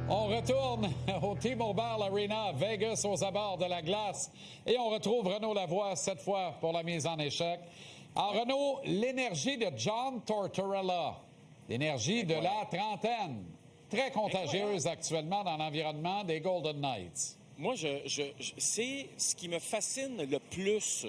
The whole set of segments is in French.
On retourne au T-Mobile Arena à Vegas, aux abords de la glace, et on retrouve Renaud Lavoie, cette fois pour la mise en échec. Alors, Renaud, l'énergie de John Tortorella, l'énergie de la trentaine, très contagieuse actuellement dans l'environnement des Golden Knights. Moi, c'est ce qui me fascine le plus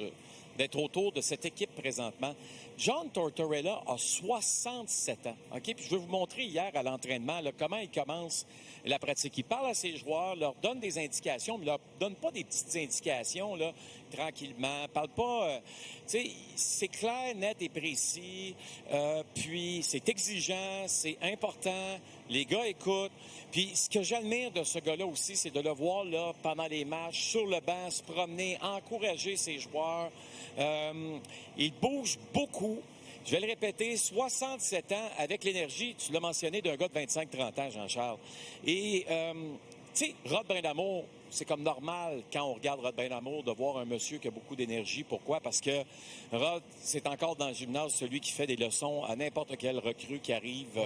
d'être autour de cette équipe présentement. John Tortorella a 67 ans. OK? Puis je vais vous montrer hier à l'entraînement là, comment il commence la pratique. Il parle à ses joueurs, leur donne des indications, mais leur donne pas des petites indications là, tranquillement. Parle pas... tu sais, c'est clair, net et précis. Puis c'est exigeant, c'est important. Les gars écoutent. Puis ce que j'admire de ce gars-là aussi, c'est de le voir là pendant les matchs, sur le banc, se promener, encourager ses joueurs. Il bouge beaucoup. Je vais le répéter, 67 ans avec l'énergie, tu l'as mentionné, d'un gars de 25-30 ans, Jean-Charles. Et, tu sais, Rod Brind'Amour, c'est comme normal quand on regarde Rod Brind'Amour de voir un monsieur qui a beaucoup d'énergie. Pourquoi? Parce que Rod, c'est encore dans le gymnase celui qui fait des leçons à n'importe quel recrue qui arrive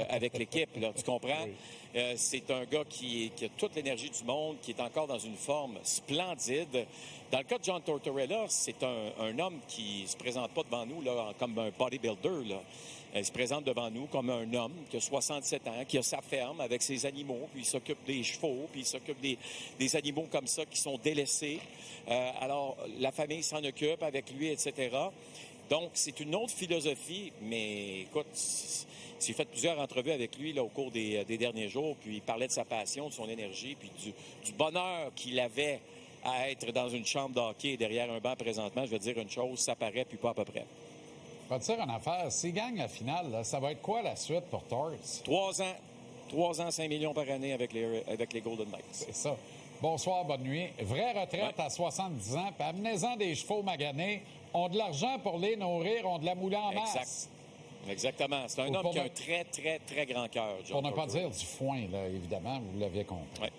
avec l'équipe. Là, tu comprends? Oui. C'est un gars qui a toute l'énergie du monde, qui est encore dans une forme splendide. Dans le cas de John Tortorella, c'est un homme qui se présente pas devant nous là, comme un bodybuilder. Là. Il se présente devant nous comme un homme qui a 67 ans, qui a sa ferme avec ses animaux, puis il s'occupe des chevaux, puis il s'occupe des animaux comme ça qui sont délaissés. Alors, la famille s'en occupe avec lui, etc. Donc, c'est une autre philosophie, mais écoute, j'ai fait plusieurs entrevues avec lui là, au cours des derniers jours, puis il parlait de sa passion, de son énergie, puis du bonheur qu'il avait à être dans une chambre de hockey derrière un banc présentement. Je vais te dire une chose, ça paraît, puis pas à peu près. Je vais te dire une affaire. S'il gagne la finale, là, ça va être quoi la suite pour Torts? 3 ans. 3 ans, 5 millions par année avec les Golden Knights. C'est ça. Bonsoir, bonne nuit. Vraie retraite à 70 ans, puis amenez-en des chevaux maganés, ont de l'argent pour les nourrir, ont de la moulée en masse. Exactement. C'est un homme qui a un très, très, très grand cœur, John Pour ne pas Tortorella. dire du foin, là, évidemment, vous l'aviez compris. Ouais.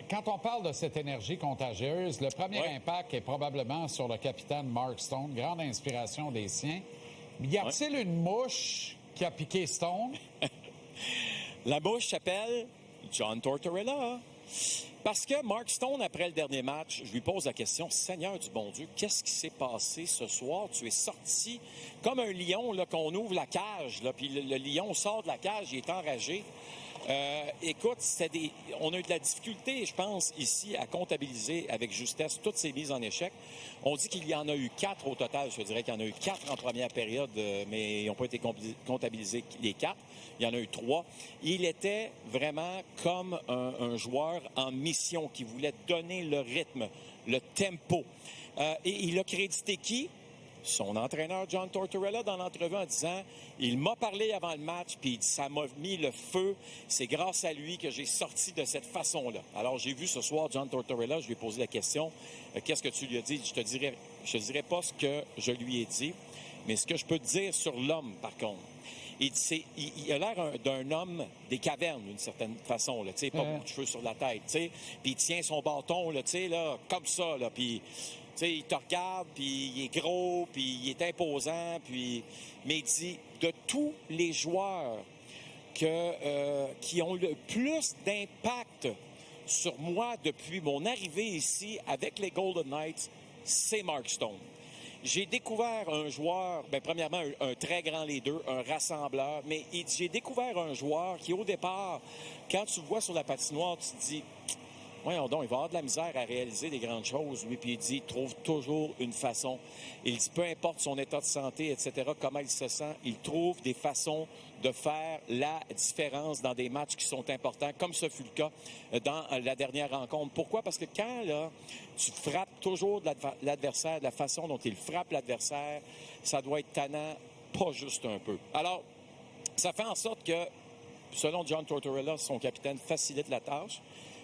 Quand on parle de cette énergie contagieuse, le premier impact est probablement sur le capitaine Mark Stone, grande inspiration des siens. Mais y a-t-il une mouche qui a piqué Stone? La mouche s'appelle John Tortorella. Parce que Mark Stone, après le dernier match, je lui pose la question, Seigneur du bon Dieu, qu'est-ce qui s'est passé ce soir? Tu es sorti comme un lion, là, qu'on ouvre la cage, là, puis le lion sort de la cage, il est enragé. Écoute, on a eu de la difficulté, je pense, ici, à comptabiliser avec justesse toutes ces mises en échec. On dit qu'il y en a eu 4 au total. Je dirais qu'il y en a eu 4 en première période, mais ils n'ont pas été comptabilisés les 4. Il y en a eu 3. Il était vraiment comme un joueur en mission qui voulait donner le rythme, le tempo. Et il a crédité qui? Son entraîneur John Tortorella dans l'entrevue en disant « Il m'a parlé avant le match, puis ça m'a mis le feu. C'est grâce à lui que j'ai sorti de cette façon-là. » Alors, j'ai vu ce soir John Tortorella, je lui ai posé la question « Qu'est-ce que tu lui as dit? » Je te dirais pas ce que je lui ai dit, mais ce que je peux te dire sur l'homme, par contre. Il a l'air d'un homme des cavernes, d'une certaine façon. Là, pas beaucoup de cheveux sur la tête. Puis il tient son bâton là, comme ça. Là, puis il te regarde, puis il est gros, puis il est imposant. Mais il dit, de tous les joueurs qui ont le plus d'impact sur moi depuis mon arrivée ici avec les Golden Knights, c'est Mark Stone. J'ai découvert un joueur, premièrement, un très grand leader, un rassembleur, mais j'ai découvert un joueur qui, au départ, quand tu le vois sur la patinoire, tu te dis, voyons donc, il va avoir de la misère à réaliser des grandes choses, lui, puis il dit, il trouve toujours une façon. Il dit, peu importe son état de santé, etc., comment il se sent, il trouve des façons de faire la différence dans des matchs qui sont importants, comme ce fut le cas dans la dernière rencontre. Pourquoi? Parce que quand, là, tu frappes toujours l'adversaire, de la façon dont il frappe l'adversaire, ça doit être tannant, pas juste un peu. Alors, ça fait en sorte que, selon John Tortorella, son capitaine facilite la tâche.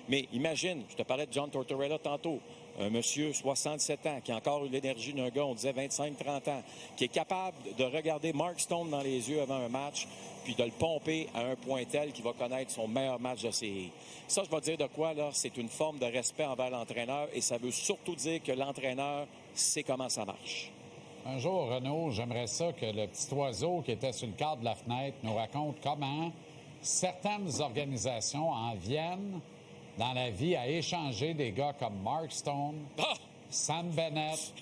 Mais imagine, je te parlais de John Tortorella tantôt, un monsieur 67 ans qui a encore eu l'énergie d'un gars, on disait 25-30 ans, qui est capable de regarder Mark Stone dans les yeux avant un match puis de le pomper à un point tel qu'il va connaître son meilleur match de série. Ça, je vais dire de quoi, là, c'est une forme de respect envers l'entraîneur et ça veut surtout dire que l'entraîneur sait comment ça marche. Un jour, Renaud, j'aimerais ça que le petit oiseau qui était sur le cadre de la fenêtre nous raconte comment certaines organisations en viennent dans la vie à échanger des gars comme Mark Stone, Sam Bennett.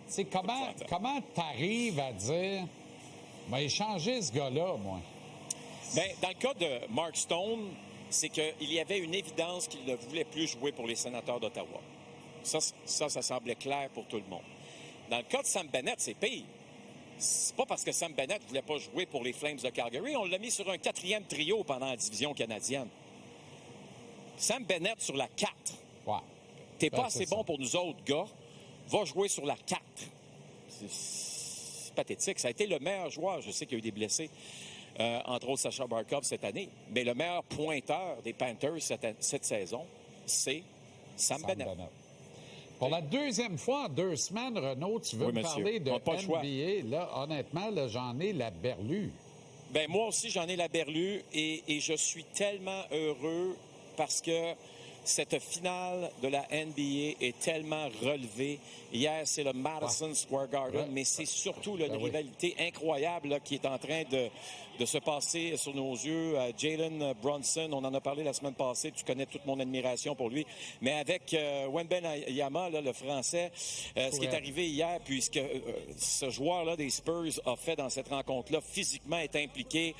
Tu sais, comment t'arrives à dire « Ben, échanger ce gars-là, moi? » Bien, dans le cas de Mark Stone, c'est qu'il y avait une évidence qu'il ne voulait plus jouer pour les Sénateurs d'Ottawa. Ça semblait clair pour tout le monde. Dans le cas de Sam Bennett, c'est pire. C'est pas parce que Sam Bennett ne voulait pas jouer pour les Flames de Calgary. On l'a mis sur un 4e trio pendant la division canadienne. Sam Bennett sur la 4. Ouais. T'es pas assez bon pour nous autres, gars. Va jouer sur la 4. C'est pathétique. Ça a été le meilleur joueur. Je sais qu'il y a eu des blessés, entre autres Sacha Barkov cette année. Mais le meilleur pointeur des Panthers cette saison, c'est Sam Bennett. Pour la deuxième fois en 2 semaines, Renaud, tu veux me parler de NBA. Là, honnêtement, là, j'en ai la berlue. Bien, moi aussi, j'en ai la berlue et je suis tellement heureux parce que cette finale de la NBA est tellement relevée. Hier, c'est le Madison Square Garden, mais c'est surtout une rivalité incroyable là, qui est en train de se passer sur nos yeux. Jalen Brunson, on en a parlé la semaine passée, tu connais toute mon admiration pour lui. Mais avec Wembanyama, le Français, ce qui est arrivé hier, puis ce joueur-là des Spurs a fait dans cette rencontre-là, physiquement est impliqué.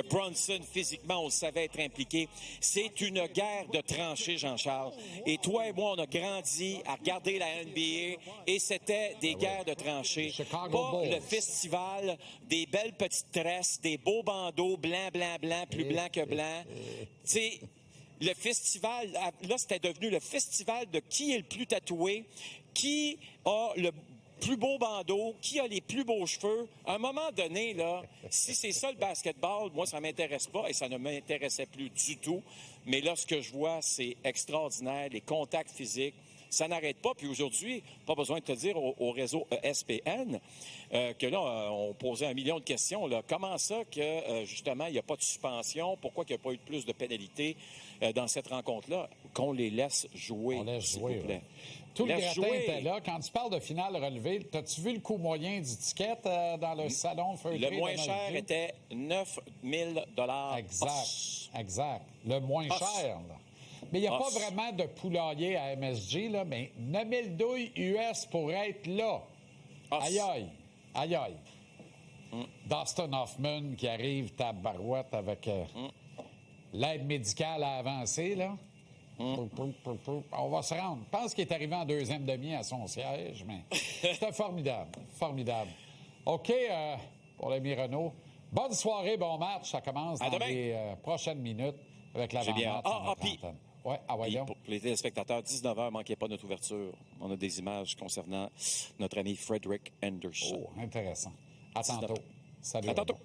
Brunson, physiquement, on le savait être impliqué. C'est une guerre de tranchées, Jean-Charles. Et toi et moi, on a grandi à regarder la NBA et c'était des guerres de tranchées. Pas le festival des belles petites tresses, des beaux bandeaux blanc, blanc, blanc, plus blanc que blanc. Tu sais, le festival, là, c'était devenu le festival de qui est le plus tatoué, qui a le plus beau bandeau, qui a les plus beaux cheveux. À un moment donné, là, si c'est ça le basketball, moi, ça ne m'intéresse pas et ça ne m'intéressait plus du tout. Mais là, ce que je vois, c'est extraordinaire, les contacts physiques. Ça n'arrête pas. Puis aujourd'hui, pas besoin de te dire au réseau ESPN que là, on posait 1 million de questions. Là. Comment ça que, justement, il n'y a pas de suspension? Pourquoi il n'y a pas eu plus de pénalités dans cette rencontre-là? Qu'on les laisse jouer, s'il vous plaît. Tout le gratin était là. Quand tu parles de finale relevée, as-tu vu le coût moyen du ticket dans le salon feutré? Le moins cher était 9 000 Exact. Le moins cher, là. Mais il n'y a pas vraiment de poulailler à MSG, là, mais 9 000 douilles US pour être là. Aïe. Dustin Hoffman qui arrive tabarouette avec l'aide médicale à avancer, là. On va se rendre. Je pense qu'il est arrivé en 2e demi à son siège, mais c'était formidable. OK, pour l'ami Renaud. Bonne soirée, bon match. Ça commence dans les prochaines minutes avec l'avant-match. Voyons. Pour les téléspectateurs, 19h, manquez pas notre ouverture. On a des images concernant notre ami Frederick Anderson. Oh, intéressant. À tantôt. Salut. À tantôt.